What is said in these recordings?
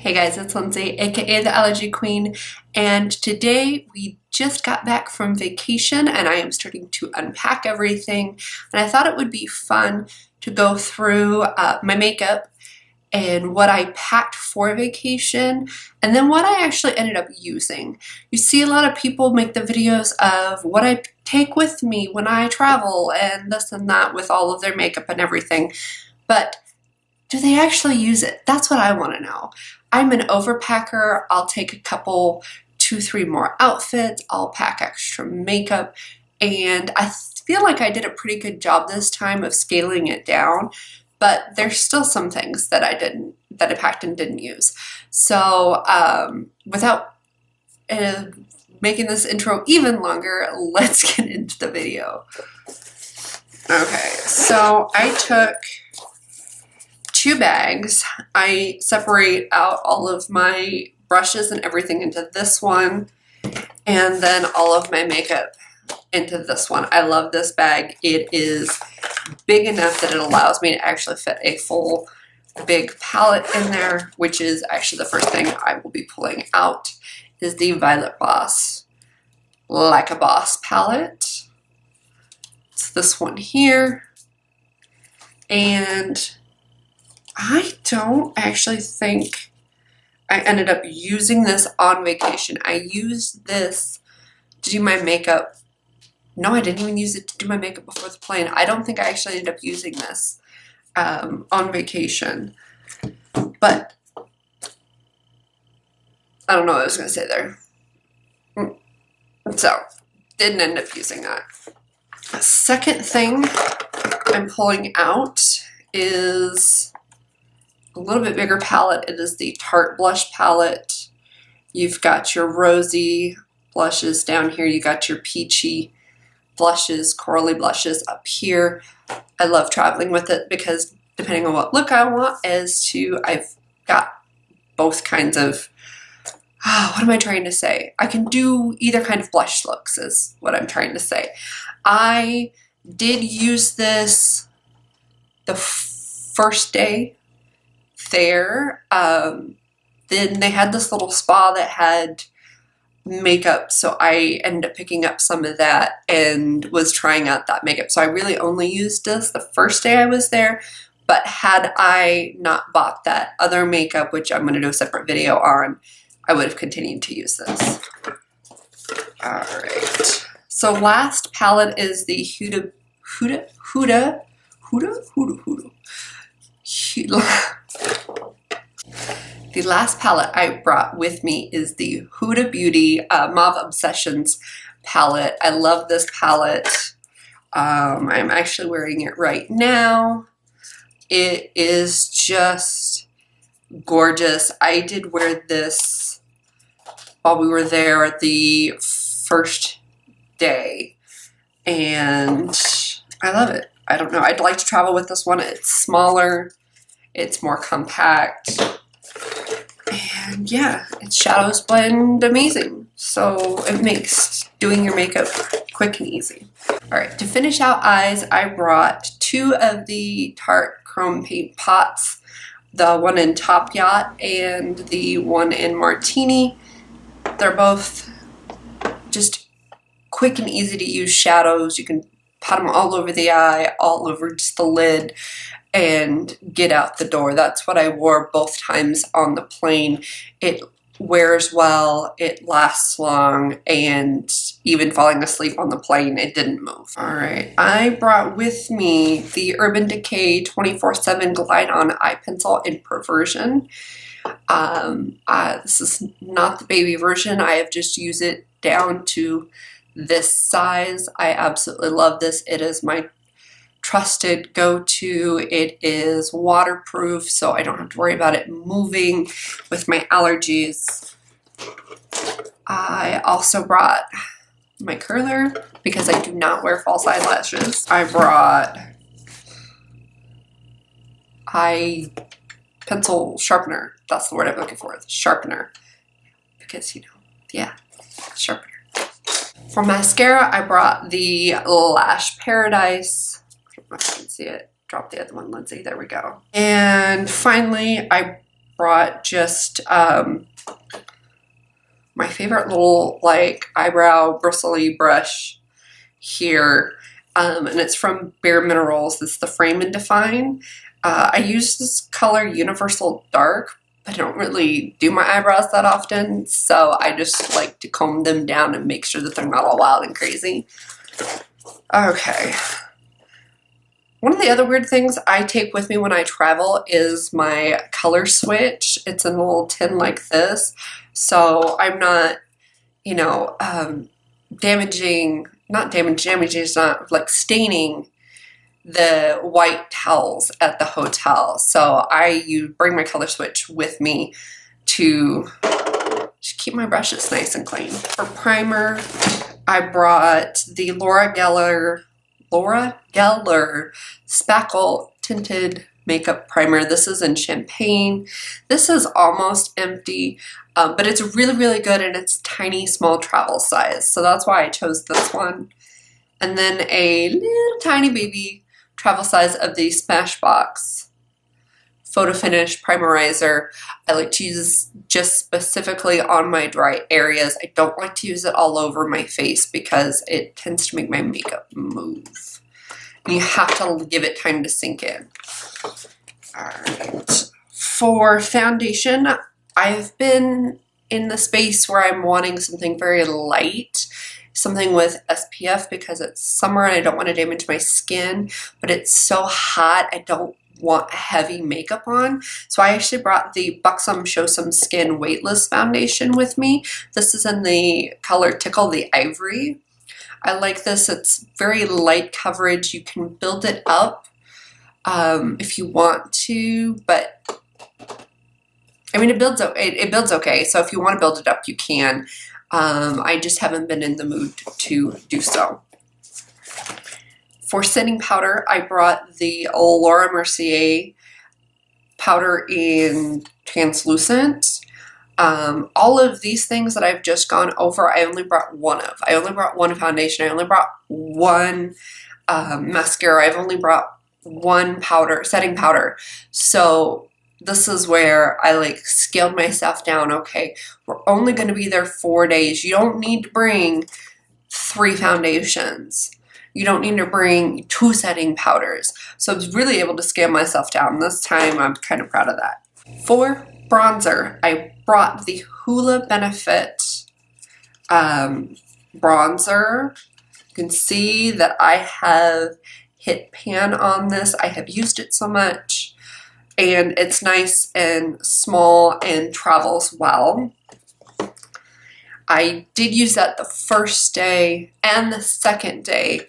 Hey guys, it's Lindsay, aka the Allergy Queen, and today we just got back from vacation and I am starting to unpack everything, and I thought it would be fun to go through my makeup and what I packed for vacation and then what I actually ended up using. You see a lot of people make the videos of what I take with me when I travel and this and that with all of their makeup and everything, but do they actually use it? That's what I want to know. I'm an overpacker. I'll take a couple, 2-3 more outfits. I'll pack extra makeup, and I feel like I did a pretty good job this time of scaling it down, but there's still some things that I packed and didn't use. So without making this intro even longer, let's get into the video. Okay, so I took 2 bags. I separate out all of my brushes and everything into this one, and then all of my makeup into this one. I love this bag. It is big enough that it allows me to actually fit a full big palette in there, which is actually the first thing I will be pulling out is the Violet Voss Like a Boss palette. It's this one here, and I don't actually think I ended up using this on vacation. I used this to do my makeup. No, I didn't even use it to do my makeup before the plane. I don't think I actually ended up using this on vacation. But I don't know what I was going to say there. So, didn't end up using that. Second thing I'm pulling out is a little bit bigger palette. It is the Tarte blush palette. You've got your rosy blushes down here. You got your peachy blushes, corally blushes up here. I love traveling with it because depending on what look I want I've got both kinds of, what am I trying to say? I can do either kind of blush looks is what I'm trying to say. I did use this the first day there. Then they had this little spa that had makeup, so I ended up picking up some of that and was trying out that makeup. So I really only used this the first day I was there, but had I not bought that other makeup, which I'm going to do a separate video on, I would have continued to use this. Alright, so last palette is the Huda. The last palette I brought with me is the Huda Beauty Mauve Obsessions palette. I love this palette. I'm actually wearing it right now. It is just gorgeous. I did wear this while we were there the first day, and I love it. I don't know. I'd like to travel with this one. It's smaller. It's more compact. And yeah, its shadows blend amazing. So it makes doing your makeup quick and easy. Alright, to finish out eyes, I brought 2 of the Tarte Chrome Paint Pots. The one in Top Yacht and the one in Martini. They're both just quick and easy to use shadows. You can pat them all over the eye, all over just the lid, and get out the door. That's what I wore both times on the plane. It wears well, it lasts long, and even falling asleep on the plane, it didn't move. Alright, I brought with me the Urban Decay 24/7 Glide On Eye Pencil in Perversion. This is not the baby version. I have just used it down to this size. I absolutely love this. It is my trusted go-to. It is waterproof, so I don't have to worry about it moving with my allergies. I also brought my curler because I do not wear false eyelashes. I brought eye pencil sharpener. That's the word I'm looking for, sharpener. Because, you know, yeah, sharpener. For mascara, I brought the Lash Paradise. I don't know if you can see it. Drop the other one, Lindsay. There we go. And finally, I brought just my favorite little like eyebrow bristly brush here, and it's from Bare Minerals. It's the Frame and Define. I use this color Universal Dark, but I don't really do my eyebrows that often, so I just like to comb them down and make sure that they're not all wild and crazy. Okay. One of the other weird things I take with me when I travel is my color switch. It's in a little tin like this, so I'm not, you know, damaging is not like staining the white towels at the hotel. So bring my color switch with me to just keep my brushes nice and clean. For primer, I brought the Laura Geller Spackle Tinted Makeup Primer. This is in Champagne. This is almost empty, but it's really, really good, and it's tiny, small travel size. So that's why I chose this one. And then a little tiny baby travel size of the Smashbox Photo Finish Primerizer. I like to use just specifically on my dry areas. I don't like to use it all over my face because it tends to make my makeup move. And you have to give it time to sink in. Alright. For foundation, I've been in the space where I'm wanting something very light, something with SPF because it's summer and I don't want to damage my skin, but it's so hot I don't want heavy makeup on. So I actually brought the Buxom Show Some Skin Weightless Foundation with me. This is in the color Tickle, the Ivory. I like this. It's very light coverage. You can build it up if you want to, but I mean, it builds okay. So if you want to build it up, you can. I just haven't been in the mood to do so. For setting powder, I brought the Laura Mercier powder in translucent. All of these things that I've just gone over, I only brought one of. I only brought one foundation. I only brought one mascara. I've only brought one powder, setting powder. So this is where I like scaled myself down. Okay, we're only going to be there 4 days. You don't need to bring 3 foundations. You don't need to bring 2 setting powders. So I was really able to scale myself down this time. I'm kind of proud of that. For bronzer, I brought the Hoola Benefit bronzer. You can see that I have hit pan on this. I have used it so much, and it's nice and small and travels well. I did use that the first day and the second day.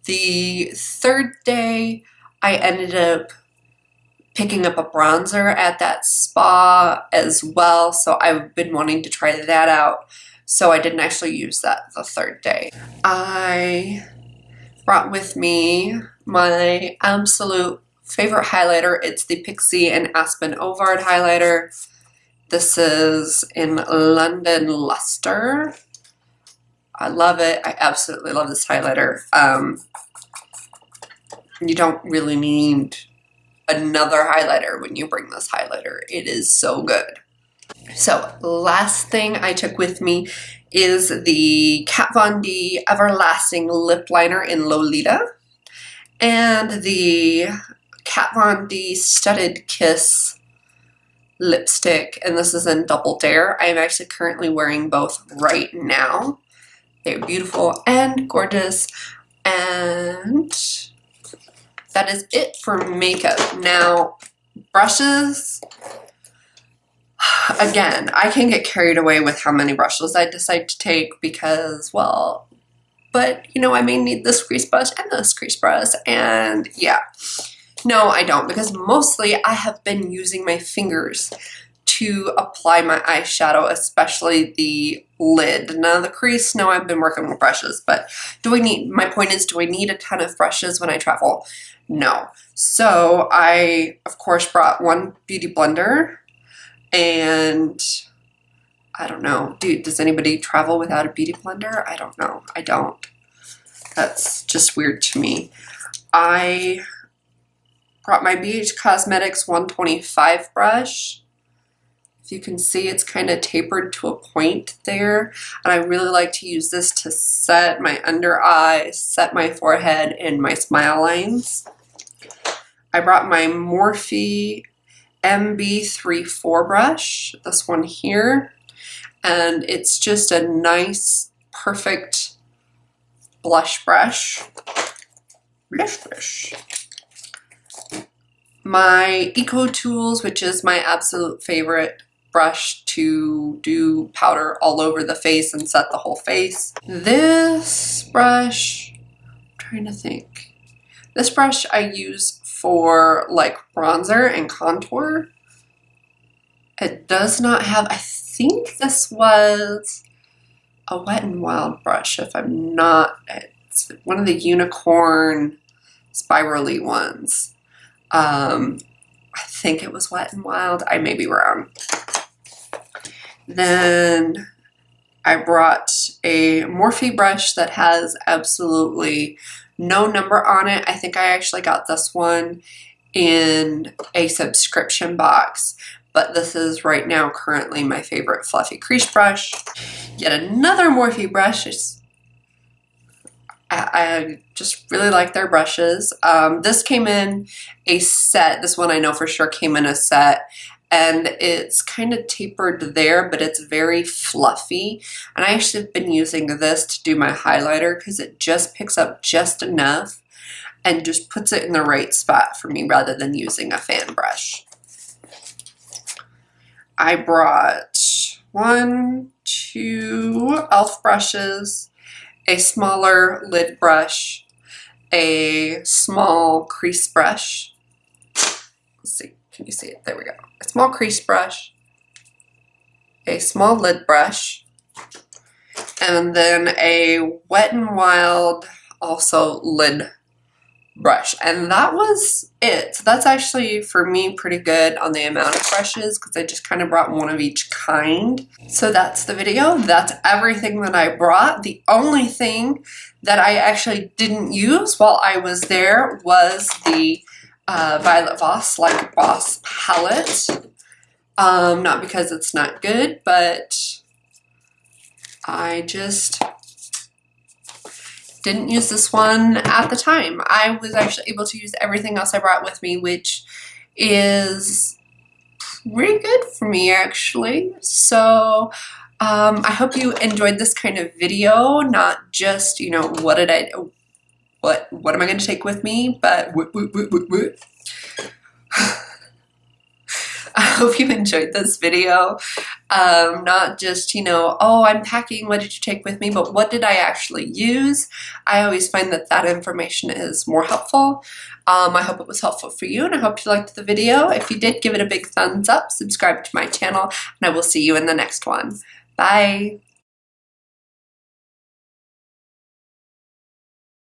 The third day, I ended up picking up a bronzer at that spa as well, so I've been wanting to try that out, so I didn't actually use that the third day. I brought with me my absolute favorite highlighter. It's the Pixi X Aspen Ovard highlighter. This is in London Lustre. I love it. I absolutely love this highlighter. You don't really need another highlighter when you bring this highlighter. It is so good. So last thing I took with me is the Kat Von D Everlasting Lip Liner in Lolita and the Kat Von D Studded Kiss lipstick, and this is in Double Dare. I am actually currently wearing both right now. They're beautiful and gorgeous, and that is it for makeup. Now, brushes, again, I can get carried away with how many brushes I decide to take because, well, but you know, I may need this crease brush and this crease brush, and yeah. No, I don't, because mostly I have been using my fingers to apply my eyeshadow, especially the lid. Now the crease, no, I've been working with brushes, but my point is, do I need a ton of brushes when I travel? No. So I, of course, brought one beauty blender, and I don't know, dude, does anybody travel without a beauty blender? I don't know. I don't. That's just weird to me. I brought my BH Cosmetics 125 brush. If you can see, it's kind of tapered to a point there. And I really like to use this to set my under eye, set my forehead, and my smile lines. I brought my Morphe MB34 brush, this one here. And it's just a nice, perfect blush brush. My Eco Tools, which is my absolute favorite brush to do powder all over the face and set the whole face. This brush, I'm trying to think. This brush I use for like bronzer and contour. It does not have, I think this was a Wet n Wild brush, if I'm not, it's one of the unicorn spirally ones. I think it was Wet n Wild, I may be wrong. Then I brought a Morphe brush that has absolutely no number on it. I think I actually got this one in a subscription box. But this is right now currently my favorite fluffy crease brush. Yet another Morphe brush. I just really like their brushes. This came in a set. This one I know for sure came in a set. And it's kind of tapered there, but it's very fluffy. And I actually have been using this to do my highlighter because it just picks up just enough and just puts it in the right spot for me rather than using a fan brush. I brought 1, 2 e.l.f. brushes, a smaller lid brush, a small crease brush. Let's see, can you see it? There we go. A small crease brush, a small lid brush, and then a Wet n Wild also lid brush, and that was it. So that's actually for me pretty good on the amount of brushes because I just kind of brought one of each kind. So that's the video. That's everything that I brought. The only thing that I actually didn't use while I was there was the Violet Voss like Boss palette. Not because it's not good, but I just didn't use this one at the time. I was actually able to use everything else I brought with me, which is pretty good for me actually. So I hope you enjoyed this kind of video, not just, you know, what am I going to take with me, but I hope you enjoyed this video. Not just, you know, oh, I'm packing, what did you take with me, but what did I actually use? I always find that that information is more helpful. I hope it was helpful for you, and I hope you liked the video. If you did, give it a big thumbs up, subscribe to my channel, and I will see you in the next one. Bye!